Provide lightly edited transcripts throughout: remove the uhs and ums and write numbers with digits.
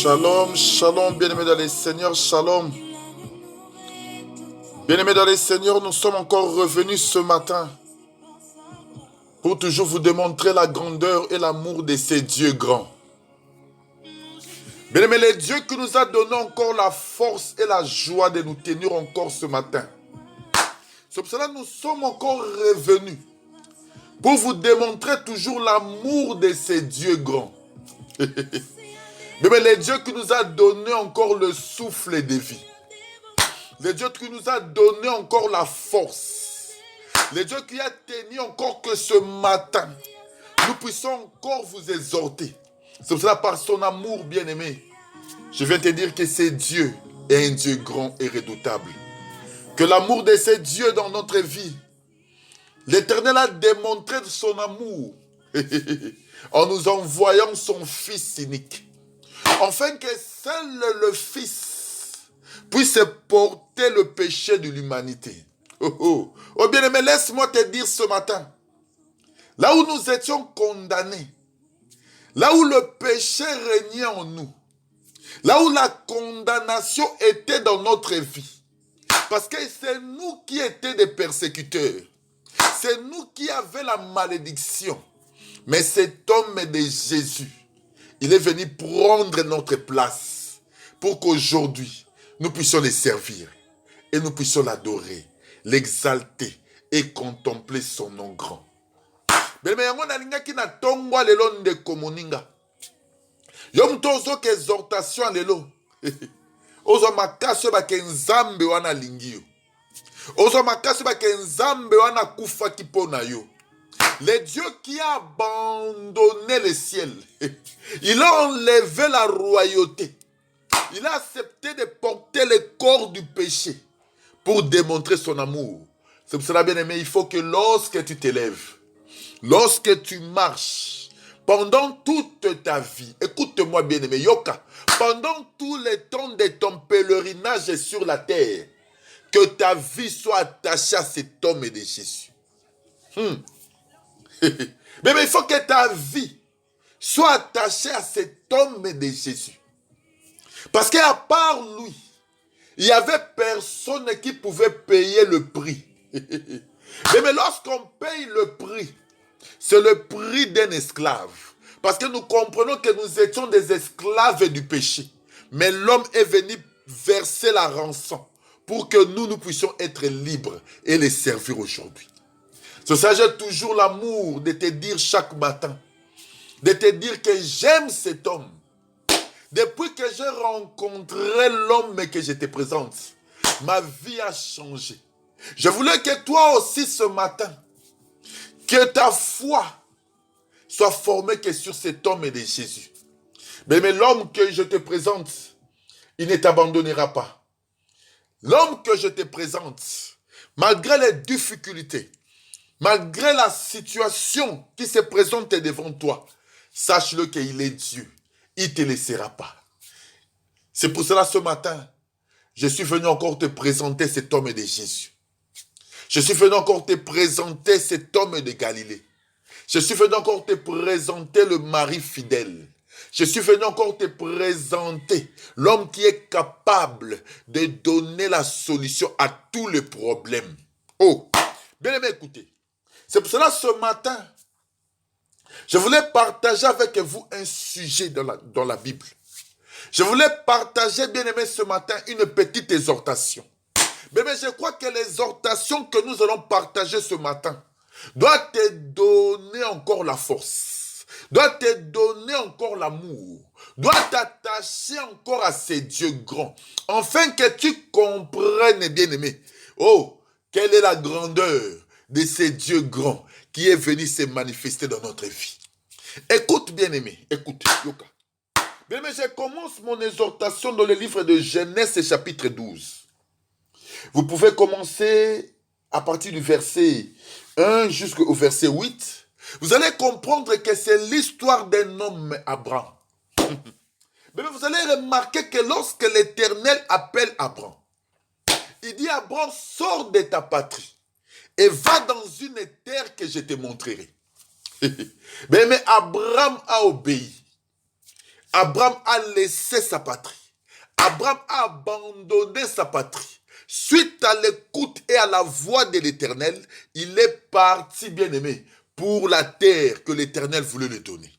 Shalom, shalom, bien-aimés dans les Seigneurs, shalom. Bien-aimés dans les Seigneurs, nous sommes encore revenus ce matin pour toujours vous démontrer la grandeur et l'amour de ces dieux grands. Bien-aimés, les dieux qui nous a donné encore la force et la joie de nous tenir encore ce matin. C'est pour cela que nous sommes encore revenus pour vous démontrer toujours l'amour de ces dieux grands. Mais les dieux qui nous a donné encore le souffle de vie. Les dieux qui nous a donné encore la force. Les dieux qui a tenu encore que ce matin, nous puissions encore vous exhorter. C'est pour cela, par son amour bien-aimé, je viens te dire que ce Dieu est un Dieu grand et redoutable. Que l'amour de ce Dieu dans notre vie, l'Éternel a démontré son amour en nous envoyant son Fils unique. Afin que seul le Fils puisse porter le péché de l'humanité. Oh bien-aimé, laisse-moi te dire ce matin, là où nous étions condamnés, là où le péché régnait en nous, là où la condamnation était dans notre vie, parce que c'est nous qui étions des persécuteurs, c'est nous qui avions la malédiction, mais cet homme de Jésus, il est venu prendre notre place pour qu'aujourd'hui, nous puissions les servir et nous puissions l'adorer, l'exalter et contempler son nom grand. Mais yango na linga ki na tongwa lelo ndeko moninga. Yo mtozo ke exhortation lelo. Ozo makasyo ba ke nzambe wana lingi yo. Ozo makasyo ba ke nzambe wana kufa kipona yo. Le Dieu qui a abandonné le ciel, il a enlevé la royauté. Il a accepté de porter le corps du péché pour démontrer son amour. C'est pour cela, bien-aimé, il faut que lorsque tu t'élèves, lorsque tu marches, pendant toute ta vie, écoute-moi, bien-aimé, Yoka, pendant tout le temps de ton pèlerinage sur la terre, que ta vie soit attachée à cet homme de Jésus. Mais il faut que ta vie soit attachée à cet homme de Jésus. Parce qu'à part lui, il n'y avait personne qui pouvait payer le prix. Mais lorsqu'on paye le prix, c'est le prix d'un esclave. Parce que nous comprenons que nous étions des esclaves du péché. Mais l'homme est venu verser la rançon pour que nous puissions être libres et les servir aujourd'hui. C'est ça, j'ai toujours l'amour de te dire chaque matin, de te dire que j'aime cet homme. Depuis que j'ai rencontré l'homme que je te présente, ma vie a changé. Je voulais que toi aussi ce matin, que ta foi soit formée que sur cet homme de Jésus. Mais l'homme que je te présente, il ne t'abandonnera pas. L'homme que je te présente, malgré les difficultés, malgré la situation qui se présente devant toi, sache-le qu'il est Dieu. Il ne te laissera pas. C'est pour cela ce matin, je suis venu encore te présenter cet homme de Jésus. Je suis venu encore te présenter cet homme de Galilée. Je suis venu encore te présenter le mari fidèle. Je suis venu encore te présenter l'homme qui est capable de donner la solution à tous les problèmes. Oh, bien aimé, écoutez. C'est pour cela ce matin, je voulais partager avec vous un sujet dans la Bible. Je voulais partager, bien aimé, ce matin, une petite exhortation. Mais je crois que l'exhortation que nous allons partager ce matin doit te donner encore la force, doit te donner encore l'amour, doit t'attacher encore à ces dieux grands, afin que tu comprennes, bien aimé, oh, quelle est la grandeur de ces dieux grands qui est venu se manifester dans notre vie. Écoute, bien-aimé, écoute, Yoka. Bien-aimé, je commence mon exhortation dans le livre de Genèse, chapitre 12. Vous pouvez commencer à partir du verset 1 jusqu'au verset 8. vous allez comprendre que c'est l'histoire d'un homme, Abraham. Mais vous allez remarquer que lorsque l'Éternel appelle Abraham, il dit Abraham, sors de ta patrie et va dans une terre que je te montrerai. Mais Abraham a obéi. Abraham a laissé sa patrie. Abraham a abandonné sa patrie. Suite à l'écoute et à la voix de l'Éternel, il est parti, bien-aimé, pour la terre que l'Éternel voulait lui donner.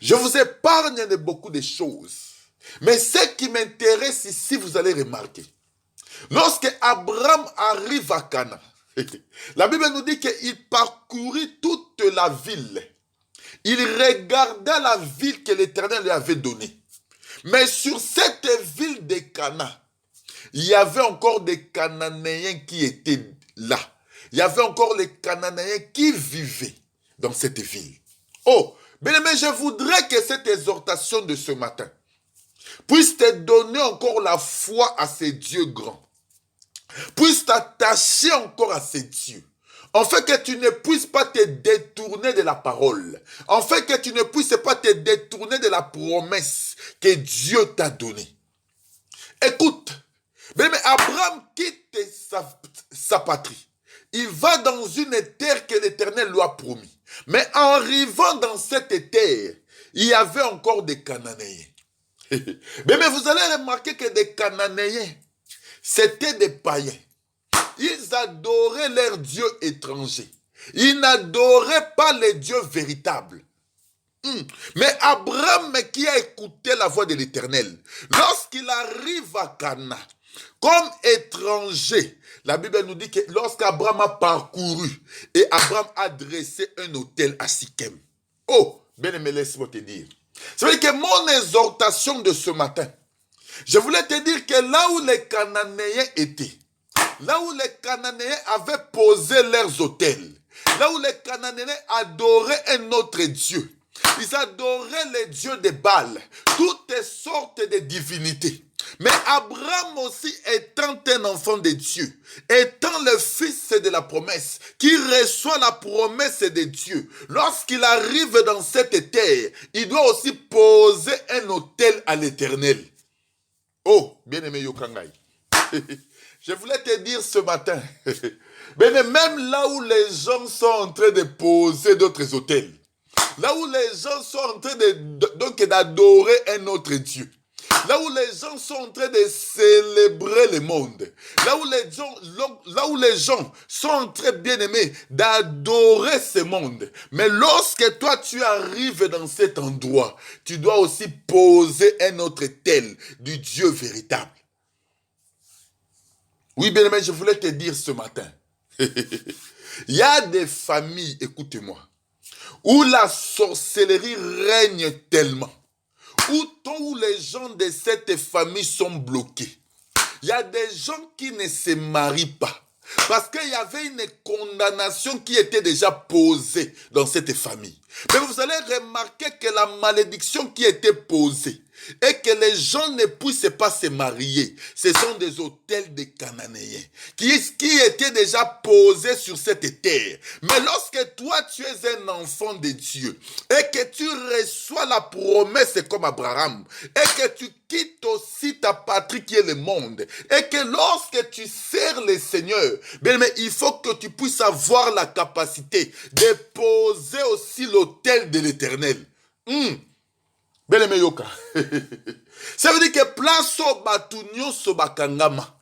Je vous épargne de beaucoup de choses. Mais ce qui m'intéresse ici, vous allez remarquer. Lorsque Abraham arrive à Canaan, la Bible nous dit qu'il parcourut toute la ville. Il regarda la ville que l'Éternel lui avait donnée. Mais sur cette ville de Canaan, il y avait encore des Cananéens qui étaient là. Il y avait encore les Cananéens qui vivaient dans cette ville. Oh, bien-aimé, je voudrais que cette exhortation de ce matin puisse te donner encore la foi à ces dieux grands. Puisse t'attacher encore à ces dieux. En fait que tu ne puisses pas te détourner de la parole. En fait que tu ne puisses pas te détourner de la promesse que Dieu t'a donnée. Écoute, mais Abraham quitte sa patrie. Il va dans une terre que l'Éternel lui a promis. Mais en arrivant dans cette terre, il y avait encore des Cananéens. Mais vous allez remarquer que des Cananéens, c'était des païens. Ils adoraient leurs dieux étrangers. Ils n'adoraient pas les dieux véritables. Mais Abraham qui a écouté la voix de l'Éternel, lorsqu'il arrive à Canaan, comme étranger, la Bible nous dit que lorsqu'Abraham a parcouru et Abraham a dressé un autel à Sichem. Oh, bien-aimé, laisse-moi te dire. Ça veut dire que mon exhortation de ce matin, je voulais te dire que là où les Cananéens étaient, là où les Cananéens avaient posé leurs autels, là où les Cananéens adoraient un autre Dieu, ils adoraient les dieux de Baal, toutes sortes de divinités. Mais Abraham aussi, étant un enfant de Dieu, étant le fils de la promesse, qui reçoit la promesse de Dieu, lorsqu'il arrive dans cette terre, il doit aussi poser un autel à l'Éternel. Oh, bien-aimé Yokangai. Je voulais te dire ce matin, mais même là où les gens sont en train de poser d'autres autels, là où les gens sont en train d'adorer un autre Dieu, là où les gens sont en train de célébrer le monde, là où les gens sont en train, bien aimés, d'adorer ce monde. Mais lorsque toi tu arrives dans cet endroit, tu dois aussi poser un autre tel du Dieu véritable. Oui, bien aimé, je voulais te dire ce matin, il y a des familles, écoutez-moi, où la sorcellerie règne tellement, où les gens de cette famille sont bloqués. Il y a des gens qui ne se marient pas parce qu'il y avait une condamnation qui était déjà posée dans cette famille. Mais vous allez remarquer que la malédiction qui était posée et que les gens ne puissent pas se marier, ce sont des autels de Cananéens qui étaient déjà posés sur cette terre. Mais lorsque toi tu es un enfant de Dieu et que tu reçois la promesse comme Abraham et que tu quittes aussi ta patrie qui est le monde et que lorsque tu sers le Seigneur, bien, mais il faut que tu puisses avoir la capacité de poser aussi l'autel de l'Éternel. Bien-aimé Yoka. Ça veut dire que place au batunyo so bakangama.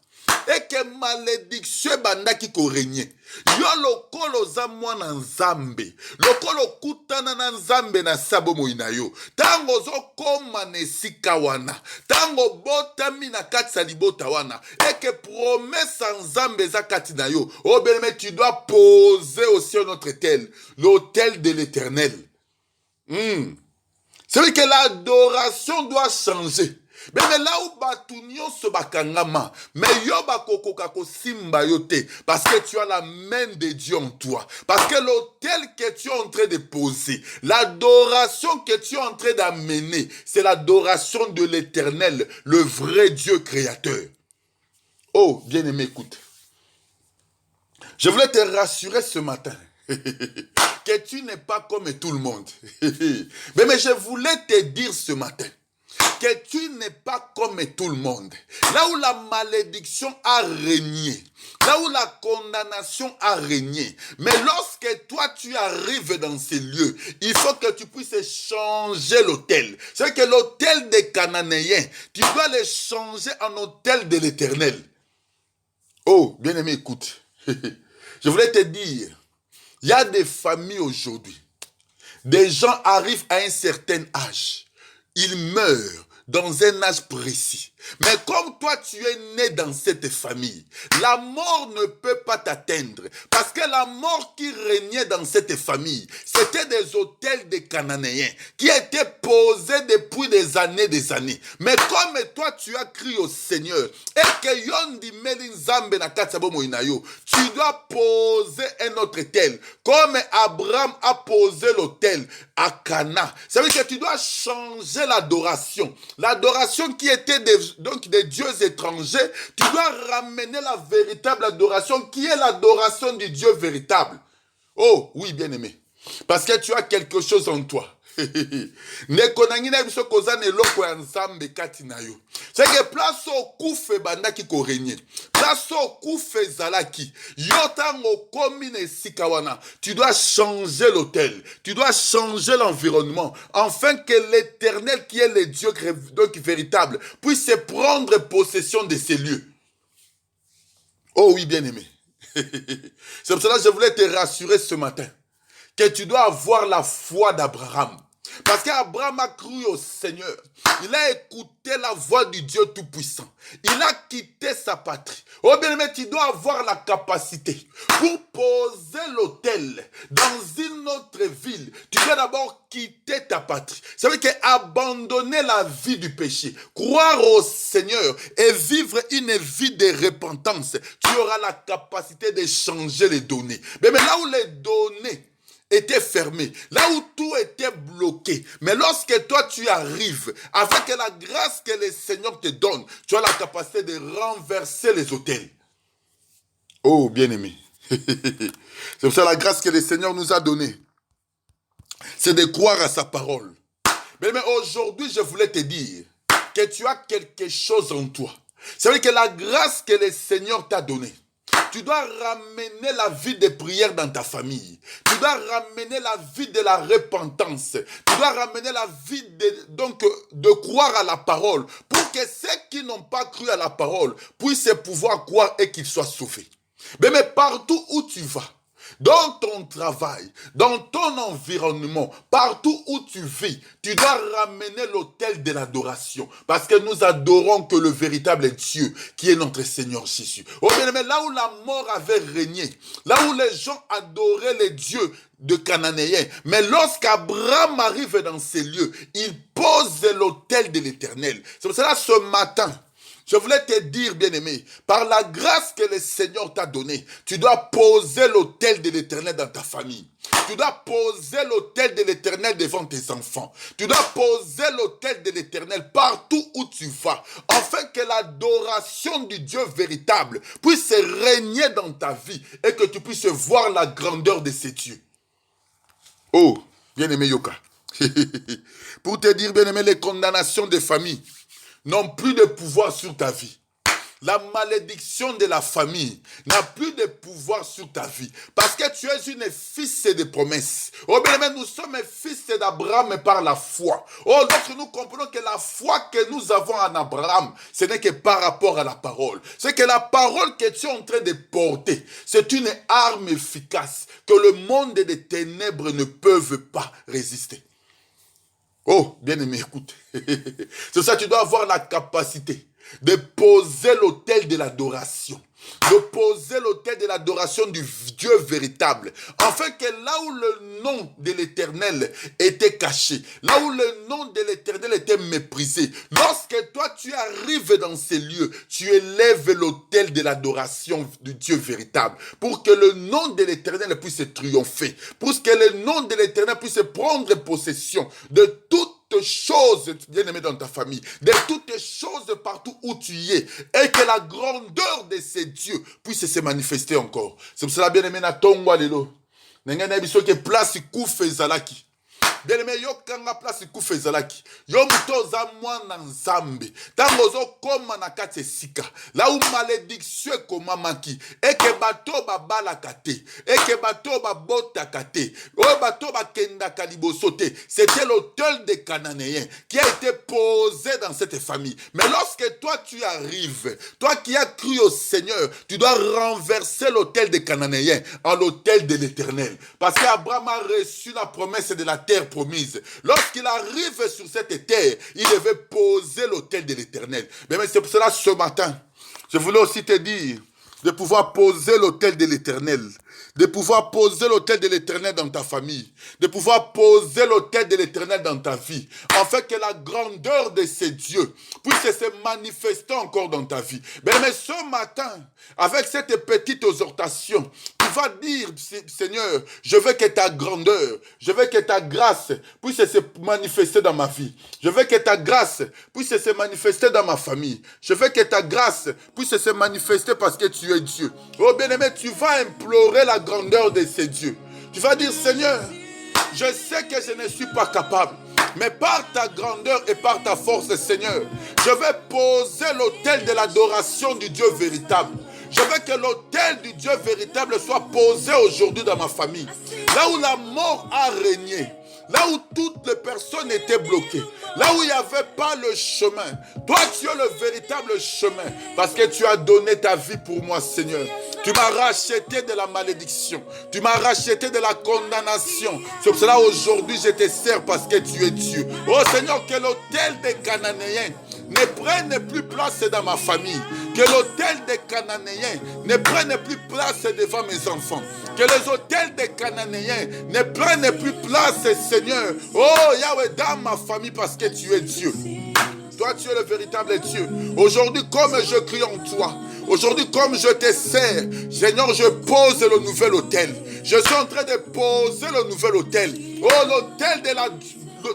Et que malédiction bandaki ko régner. Yo lokolo za mwana nzambe. Lokolo kutana na nzambe na sabo moina yo. Tango zo koma nesika wana. Tango botami na kati sa libota wana. Et que promesse nzambe za kati na yo. Oh bien-aimé, tu dois poser aussi notre tel. L'autel de l'Éternel. C'est vrai que l'adoration doit changer. Mais là où batunyo so bakangama, mais yo bakoko kako simba yote, parce que tu as la main de Dieu en toi. Parce que l'autel que tu es en train de poser, l'adoration que tu es en train d'amener, c'est l'adoration de l'Éternel, le vrai Dieu créateur. Oh, bien-aimé, écoute. Je voulais te rassurer ce matin que que tu n'es pas comme tout le monde. Mais je voulais te dire ce matin que tu n'es pas comme tout le monde. Là où la malédiction a régné, là où la condamnation a régné, mais lorsque toi tu arrives dans ces lieux, il faut que tu puisses changer l'autel. C'est que l'autel des Cananéens, tu dois le changer en autel de l'Éternel. Oh, bien-aimé, écoute. Je voulais te dire, il y a des familles aujourd'hui. Des gens arrivent à un certain âge. Ils meurent dans un âge précis. Mais comme toi, tu es né dans cette famille, la mort ne peut pas t'atteindre. Parce que la mort qui régnait dans cette famille, c'était des autels des Cananéens qui étaient posés depuis des années. Mais comme toi, tu as crié au Seigneur, et que Yondi Melinzambe na Katsabo Moinayo, tu dois poser un autre autel. Comme Abraham a posé l'autel à Cana. Ça veut dire que tu dois changer l'adoration. L'adoration qui était des dieux étrangers, tu dois ramener la véritable adoration qui est l'adoration du Dieu véritable. Oh, oui, bien-aimé. Parce que tu as quelque chose en toi. C'est que place au koufe bandaki korényé. Place au koufe zalaki. Yotango komine sikawana. Tu dois changer l'autel. Tu dois changer l'environnement. Afin que l'Éternel qui est le Dieu donc véritable puisse prendre possession de ces lieux. Oh oui, bien-aimé. C'est pour cela que je voulais te rassurer ce matin que tu dois avoir la foi d'Abraham. Parce qu'Abraham a cru au Seigneur. Il a écouté la voix du Dieu Tout-Puissant. Il a quitté sa patrie. Oh bien-aimé, tu dois avoir la capacité pour poser l'autel dans une autre ville. Tu dois d'abord quitter ta patrie. Ça veut dire abandonner la vie du péché, croire au Seigneur et vivre une vie de repentance. Tu auras la capacité de changer les données. Mais là où les données était fermé, là où tout était bloqué. Mais lorsque toi tu arrives, avec la grâce que le Seigneur te donne, tu as la capacité de renverser les autels. Oh, bien-aimé. C'est pour ça la grâce que le Seigneur nous a donnée. C'est de croire à sa parole. Mais aujourd'hui, je voulais te dire que tu as quelque chose en toi. C'est vrai que la grâce que le Seigneur t'a donnée, tu dois ramener la vie de prière dans ta famille. Tu dois ramener la vie de la repentance. Tu dois ramener la vie de croire à la parole pour que ceux qui n'ont pas cru à la parole puissent pouvoir croire et qu'ils soient sauvés. Mais partout où tu vas, dans ton travail, dans ton environnement, partout où tu vis, tu dois ramener l'autel de l'adoration. Parce que nous adorons que le véritable Dieu, qui est notre Seigneur Jésus. Oh bien, mais là où la mort avait régné, là où les gens adoraient les dieux de Cananéens, mais lorsqu'Abraham arrive dans ces lieux, il pose l'autel de l'Éternel. C'est pour cela ce matin, je voulais te dire, bien-aimé, par la grâce que le Seigneur t'a donnée, tu dois poser l'autel de l'Éternel dans ta famille. Tu dois poser l'autel de l'Éternel devant tes enfants. Tu dois poser l'autel de l'Éternel partout où tu vas, afin que l'adoration du Dieu véritable puisse régner dans ta vie et que tu puisses voir la grandeur de ces dieux. Oh, bien-aimé Yoka. Pour te dire, bien-aimé, les condamnations des familles n'ont plus de pouvoir sur ta vie. La malédiction de la famille n'a plus de pouvoir sur ta vie. Parce que tu es une fils de promesses. Oh bien, nous sommes fils d'Abraham par la foi. Oh, lorsque nous comprenons que la foi que nous avons en Abraham, ce n'est que par rapport à la parole. C'est que la parole que tu es en train de porter, c'est une arme efficace que le monde des ténèbres ne peuvent pas résister. Oh, bien-aimé, écoute. C'est ça, tu dois avoir la capacité de poser l'autel de l'adoration. De poser l'autel de l'adoration du Dieu véritable. Afin que là où le nom de l'Éternel était caché, là où le nom de l'Éternel était méprisé, lorsque toi tu arrives dans ces lieux, tu élèves l'autel de l'adoration du Dieu véritable. Pour que le nom de l'Éternel puisse triompher. Pour que le nom de l'Éternel puisse prendre possession de toutes choses, bien-aimé, dans ta famille, de toutes choses partout où tu y es, et que la grandeur de ces dieux puisse se manifester encore. C'est pour cela, bien-aimé, Natongwa Lelo. ndenge na biso ke place kufa ezalaki. Bien-aimé, yo kanga place kufa ezalaki. Yo muto oza mwana nzambe. Tango ozo koma na kati esika. La où malédiction ekomamaki. Eke bato babalaka te. Eke bato babotaka te. Oyo bato bakendaka liboso te. C'était l'autel des Cananéens qui a été posé dans cette famille. Mais lorsque toi tu arrives, toi qui as cru au Seigneur, tu dois renverser l'autel des Cananéens en l'autel de l'Éternel. Parce qu'Abraham a reçu la promesse de la terre promise. Lorsqu'il arrive sur cette terre, il devait poser l'autel de l'Éternel. Mais c'est pour cela ce matin, je voulais aussi te dire de pouvoir poser l'autel de l'Éternel, de pouvoir poser l'autel de l'Éternel dans ta famille, de pouvoir poser l'autel de l'Éternel dans ta vie, afin que la grandeur de ces dieux puisse se manifester encore dans ta vie. Mais ce matin, avec cette petite exhortation, tu vas dire, Seigneur, je veux que ta grandeur, je veux que ta grâce puisse se manifester dans ma vie. Je veux que ta grâce puisse se manifester dans ma famille. Je veux que ta grâce puisse se manifester parce que tu es Dieu. Oh bien-aimé, tu vas implorer la grandeur de ces dieux. Tu vas dire, Seigneur, je sais que je ne suis pas capable, mais par ta grandeur et par ta force, Seigneur, je vais poser l'autel de l'adoration du Dieu véritable. Je veux que l'autel du Dieu véritable soit posé aujourd'hui dans ma famille. Là où la mort a régné, là où toutes les personnes étaient bloquées, là où il n'y avait pas le chemin, toi tu es le véritable chemin, parce que tu as donné ta vie pour moi, Seigneur. Tu m'as racheté de la malédiction, tu m'as racheté de la condamnation. C'est pour cela aujourd'hui je te sers parce que tu es Dieu. Oh Seigneur, que l'autel des Cananéens ne prenne plus place dans ma famille. Que l'autel des Cananéens ne prenne plus place devant mes enfants. Que les autels des Cananéens ne prennent plus place, Seigneur. Oh Yahweh, dans ma famille parce que tu es Dieu. Toi, tu es le véritable Dieu. Aujourd'hui, comme je crie en toi, aujourd'hui, comme je te sers, Seigneur, je pose le nouvel autel. Je suis en train de poser le nouvel autel. Oh, l'autel de la...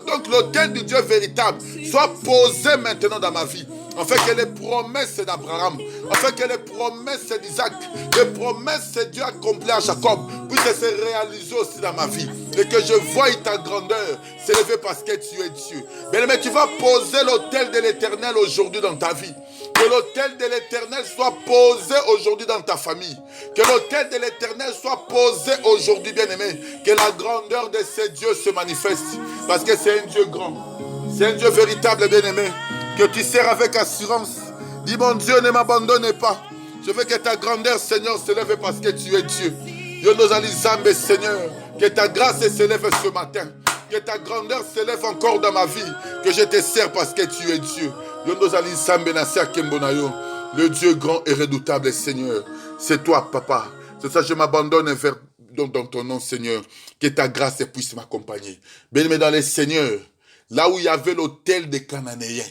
Donc l'autel du Dieu véritable soit posé maintenant dans ma vie. Afin que les promesses d'Abraham, afin que les promesses d'Isaac, les promesses que Dieu a accomplies à Jacob puissent se réaliser aussi dans ma vie. Et que je voie ta grandeur s'élever parce que tu es Dieu. Mais tu vas poser l'autel de l'Éternel aujourd'hui dans ta vie. Que l'autel de l'Éternel soit posé aujourd'hui dans ta famille. Que l'autel de l'Éternel soit posé aujourd'hui, bien-aimé. Que la grandeur de ces dieux se manifeste. Parce que c'est un Dieu grand. C'est un Dieu véritable, bien-aimé. Que tu sers avec assurance. Dis, mon Dieu, ne m'abandonne pas. Je veux que ta grandeur, Seigneur, s'élève parce que tu es Dieu. Dieu nous a dit, Zambé, Seigneur, que ta grâce s'élève ce matin. Que ta grandeur s'élève encore dans ma vie. Que je te sers parce que tu es Dieu. Dieu nous a dit, Zambé, Nassia, Kembonayo. Le Dieu grand et redoutable, Seigneur. C'est toi, Papa. C'est ça que je m'abandonne vers dans ton nom, Seigneur. Que ta grâce puisse m'accompagner. Bien-aimé dans les Seigneurs, là où il y avait l'autel des Cananéens,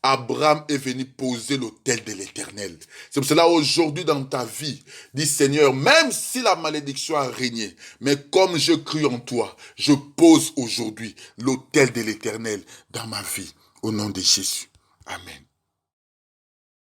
Abraham est venu poser l'autel de l'Éternel. C'est pour cela aujourd'hui dans ta vie, dis Seigneur, même si la malédiction a régné, mais comme je crie en toi, je pose aujourd'hui l'autel de l'Éternel dans ma vie. Au nom de Jésus. Amen.